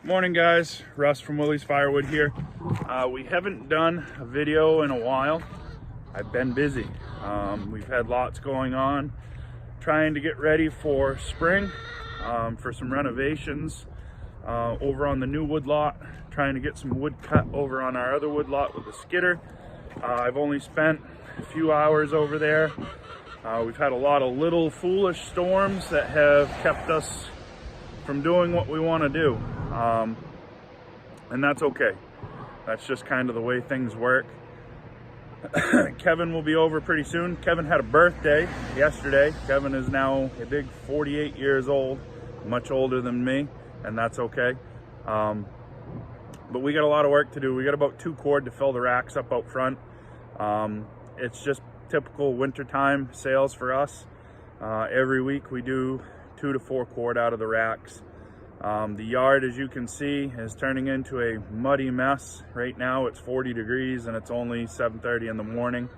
Morning guys, Russ from Willie's Firewood here. We haven't done a video in a while. I've been busy. We've had lots going on, trying to get ready for spring, for some renovations over on the new wood lot, trying to get some wood cut over on our other wood lot with the skidder. I've only spent a few hours over there. We've had a lot of little foolish storms that have kept us from doing what we want to do. And that's okay. That's just kind of the way things work. Kevin will be over pretty soon. Kevin had a birthday yesterday. Kevin is now a big 48 years old, much older than me, and that's okay. But we got a lot of work to do. We got about 2 cord to fill the racks up out front. It's just typical wintertime sales for us. Every week we do 2 to 4 cord out of the racks. The yard, as you can see, is turning into a muddy mess. Right now it's 40 degrees and it's only 7:30 in the morning.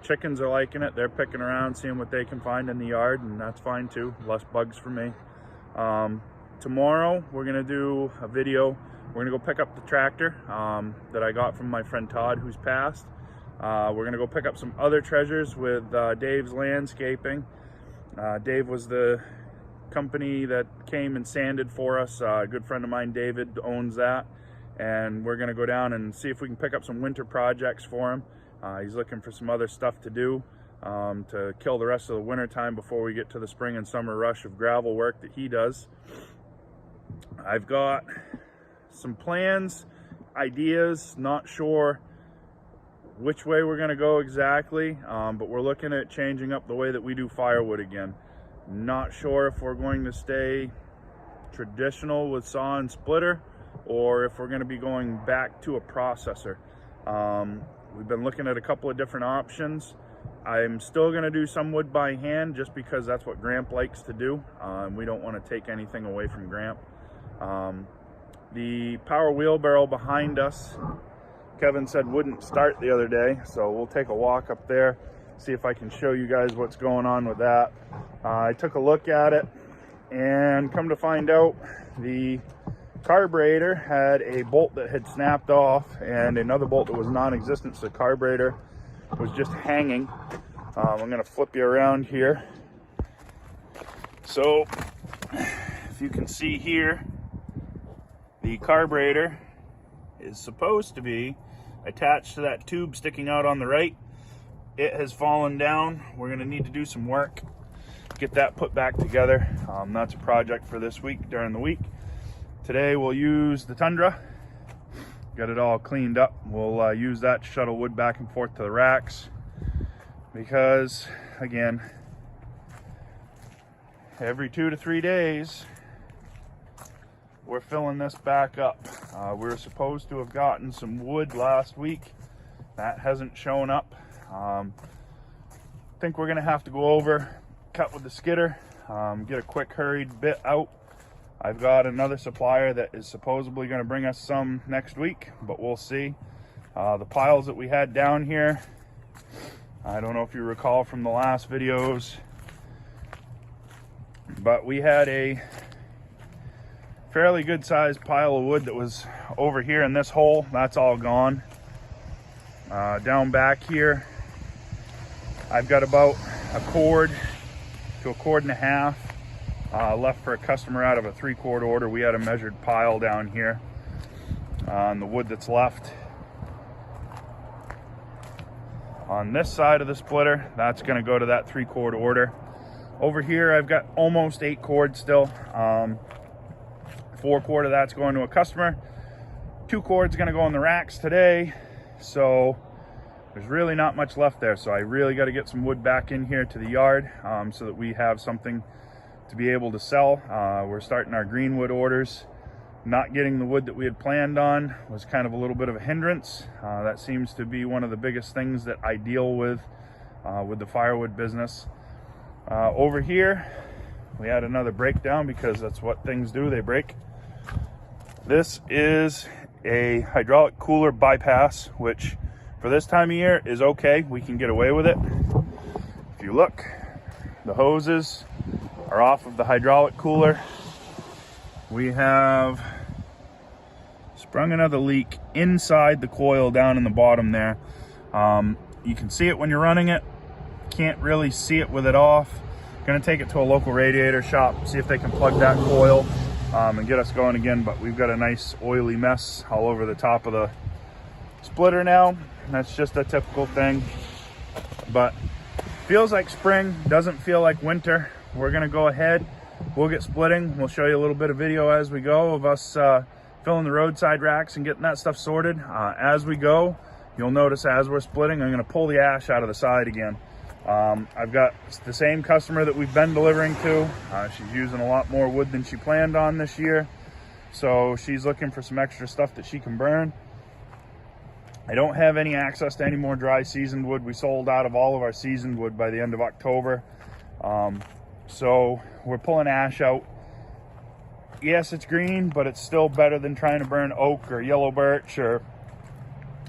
Chickens are liking it. They're picking around, seeing what they can find in the yard, and that's fine too. Less bugs for me. Tomorrow we're gonna do a video. We're gonna go pick up the tractor that I got from my friend Todd, who's passed. We're gonna go pick up some other treasures with Dave's Landscaping. Dave was the company that came and sanded for us. A good friend of mine, David, owns that, and we're gonna go down and see if we can pick up some winter projects for him. He's looking for some other stuff to do to kill the rest of the winter time before we get to the spring and summer rush of gravel work that he does. I've got some plans, ideas, not sure which way we're gonna go exactly, but we're looking at changing up the way that we do firewood again. Not sure if we're going to stay traditional with saw and splitter, or if we're going to be going back to a processor. We've been looking at a couple of different options. I'm still going to do some wood by hand just because that's what Gramp likes to do. We don't want to take anything away from Gramp. The power wheelbarrow behind us, Kevin said wouldn't start the other day, so we'll take a walk up there, see if I can show you guys what's going on with that. I took a look at it, and come to find out, the carburetor had a bolt that had snapped off and another bolt that was non-existent, so the carburetor was just hanging. I'm going to flip you around here. So if you can see here, the carburetor is supposed to be attached to that tube sticking out on the right. It has fallen down. We're going to need to do some work, get that put back together. That's a project for this week, during the week. Today we'll use the Tundra, get it all cleaned up. We'll use that to shuttle wood back and forth to the racks, because again, every 2 to 3 days we're filling this back up. We were supposed to have gotten some wood last week. That hasn't shown up. I think we're gonna have to go over, cut with the skidder, get a quick hurried bit out. I've got another supplier that is supposedly gonna bring us some next week, but we'll see. The piles that we had down here, I don't know if you recall from the last videos, but we had a fairly good sized pile of wood that was over here in this hole. That's all gone. Down back here, I've got about a cord to a cord and a half left for a customer out of a 3 cord order. We had a measured pile down here on the wood that's left. On this side of the splitter, that's going to go to that 3 cord order. Over here, I've got almost 8 cords still. 4 cord of that's going to a customer. 2 cords going to go on the racks today. So there's really not much left there. So I really got to get some wood back in here to the yard so that we have something to be able to sell. We're starting our greenwood orders. Not getting the wood that we had planned on was kind of a little bit of a hindrance. That seems to be one of the biggest things that I deal with the firewood business. Over here, we had another breakdown, because that's what things do, they break. This is a hydraulic cooler bypass, which for this time of year is okay. We can get away with it. If you look, the hoses are off of the hydraulic cooler. We have sprung another leak inside the coil down in the bottom there. You can see it when you're running it. Can't really see it with it off. Gonna take it to a local radiator shop, see if they can plug that coil and get us going again. But we've got a nice oily mess all over the top of the splitter now. That's just a typical thing, but feels like spring, doesn't feel like winter. We're gonna go ahead, we'll get splitting. We'll show you a little bit of video as we go of us filling the roadside racks and getting that stuff sorted. As we go, you'll notice as we're splitting, I'm gonna pull the ash out of the side again. I've got the same customer that we've been delivering to. She's using a lot more wood than she planned on this year, so she's looking for some extra stuff that she can burn. I don't have any access to any more dry seasoned wood. We sold out of all of our seasoned wood by the end of October. So we're pulling ash out. Yes, it's green, but it's still better than trying to burn oak or yellow birch or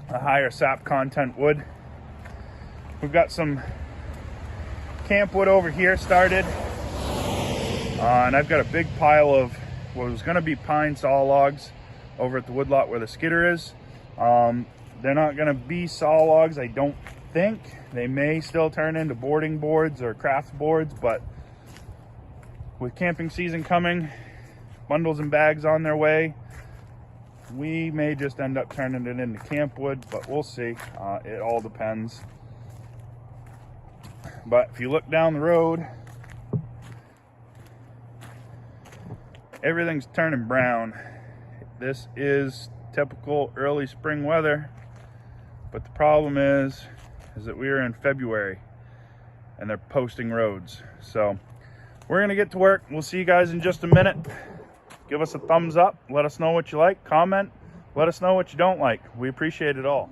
a higher sap content wood. We've got some camp wood over here started. And I've got a big pile of what was gonna be pine saw logs over at the woodlot where the skidder is. They're not gonna be saw logs, I don't think. They may still turn into boarding boards or craft boards, but with camping season coming, bundles and bags on their way, we may just end up turning it into camp wood, but we'll see. It all depends. But if you look down the road, everything's turning brown. This is typical early spring weather. But the problem is that we are in February and they're posting roads. So we're gonna get to work. We'll see you guys in just a minute. Give us a thumbs up. Let us know what you like. Comment. Let us know what you don't like. We appreciate it all.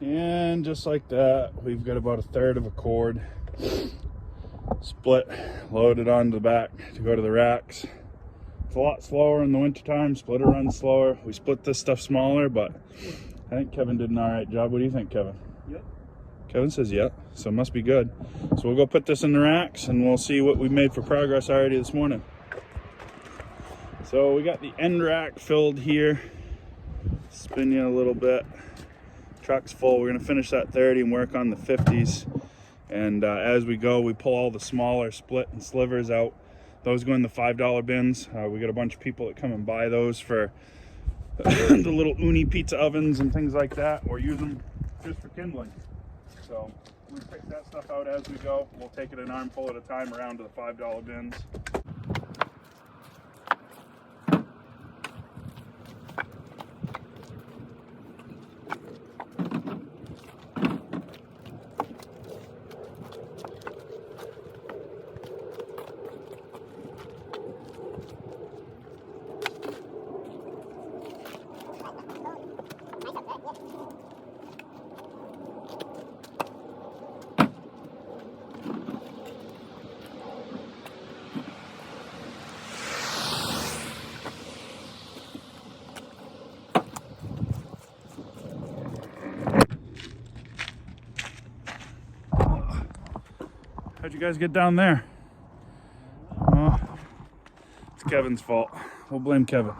And just like that, we've got about 1/3 of a cord split, loaded onto the back to go to the racks. It's a lot slower in the wintertime. Splitter runs slower. We split this stuff smaller, but I think Kevin did an all right job. What do you think, Kevin? Yep. Kevin says yep, so it must be good. So we'll go put this in the racks and we'll see what we've made for progress already this morning. So we got the end rack filled here. Spin you a little bit. Truck's full. We're gonna finish that 30 and work on the 50s. And as we go, we pull all the smaller split and slivers out. Those go in the $5 bins. We got a bunch of people that come and buy those for the little uni pizza ovens and things like that, or use them just for kindling. So we pick that stuff out as we go. We'll take it an armful at a time around to the $5 bins. How'd you guys get down there? Oh, it's Kevin's fault. We'll blame Kevin.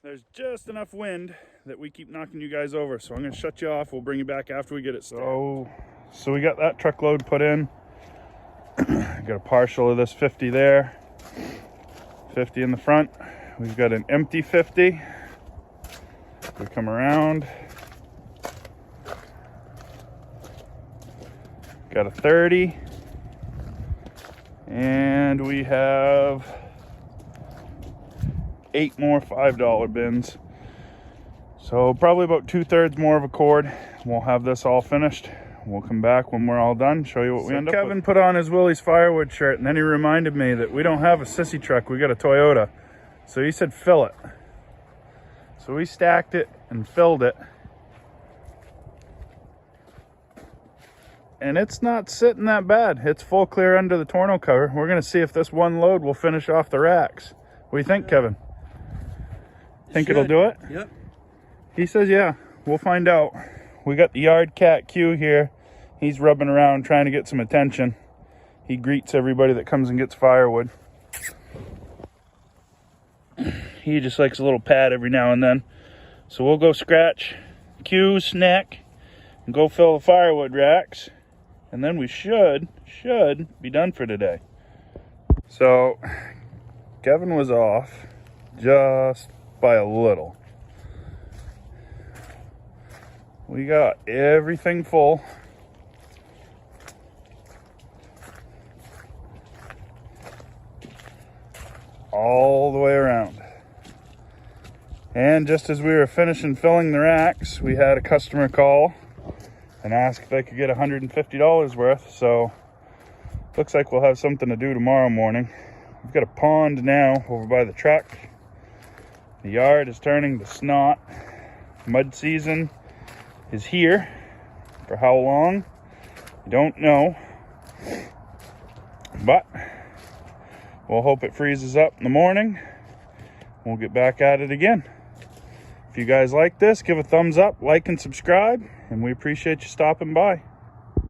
There's just enough wind that we keep knocking you guys over, so I'm going to shut you off. We'll bring you back after we get it started. So we got that truckload put in. Got a partial of this 50 there, 50 in the front. We've got an empty 50. We come around, got a 30, and we have 8 more $5 bins. So probably about 2/3 more of a cord. We'll have this all finished. We'll come back when we're all done, show you what we end up with. Kevin put on his Willie's Firewood shirt, and then he reminded me that we don't have a sissy truck, we got a Toyota. So he said fill it. So we stacked it and filled it. and it's not sitting that bad. It's full clear under the tonneau cover. We're gonna see if this one load will finish off the racks. What do you think, Kevin? Think it'll do it? Yep. He says yeah. We'll find out. We got the yard cat Q here. He's rubbing around trying to get some attention. He greets everybody that comes and gets firewood. He just likes a little pat every now and then. So we'll go scratch Q's neck and go fill the firewood racks. And then we should be done for today. So Kevin was off just by a little. We got everything full. All the way around. And just as we were finishing filling the racks, we had a customer call and ask if they could get $150 worth. So looks like we'll have something to do tomorrow morning. We've got a pond now over by the truck. The yard is turning to snot. Mud season is here. For how long? I don't know. But we'll hope it freezes up in the morning. We'll get back at it again. If you guys like this, give a thumbs up, like and subscribe, and we appreciate you stopping by.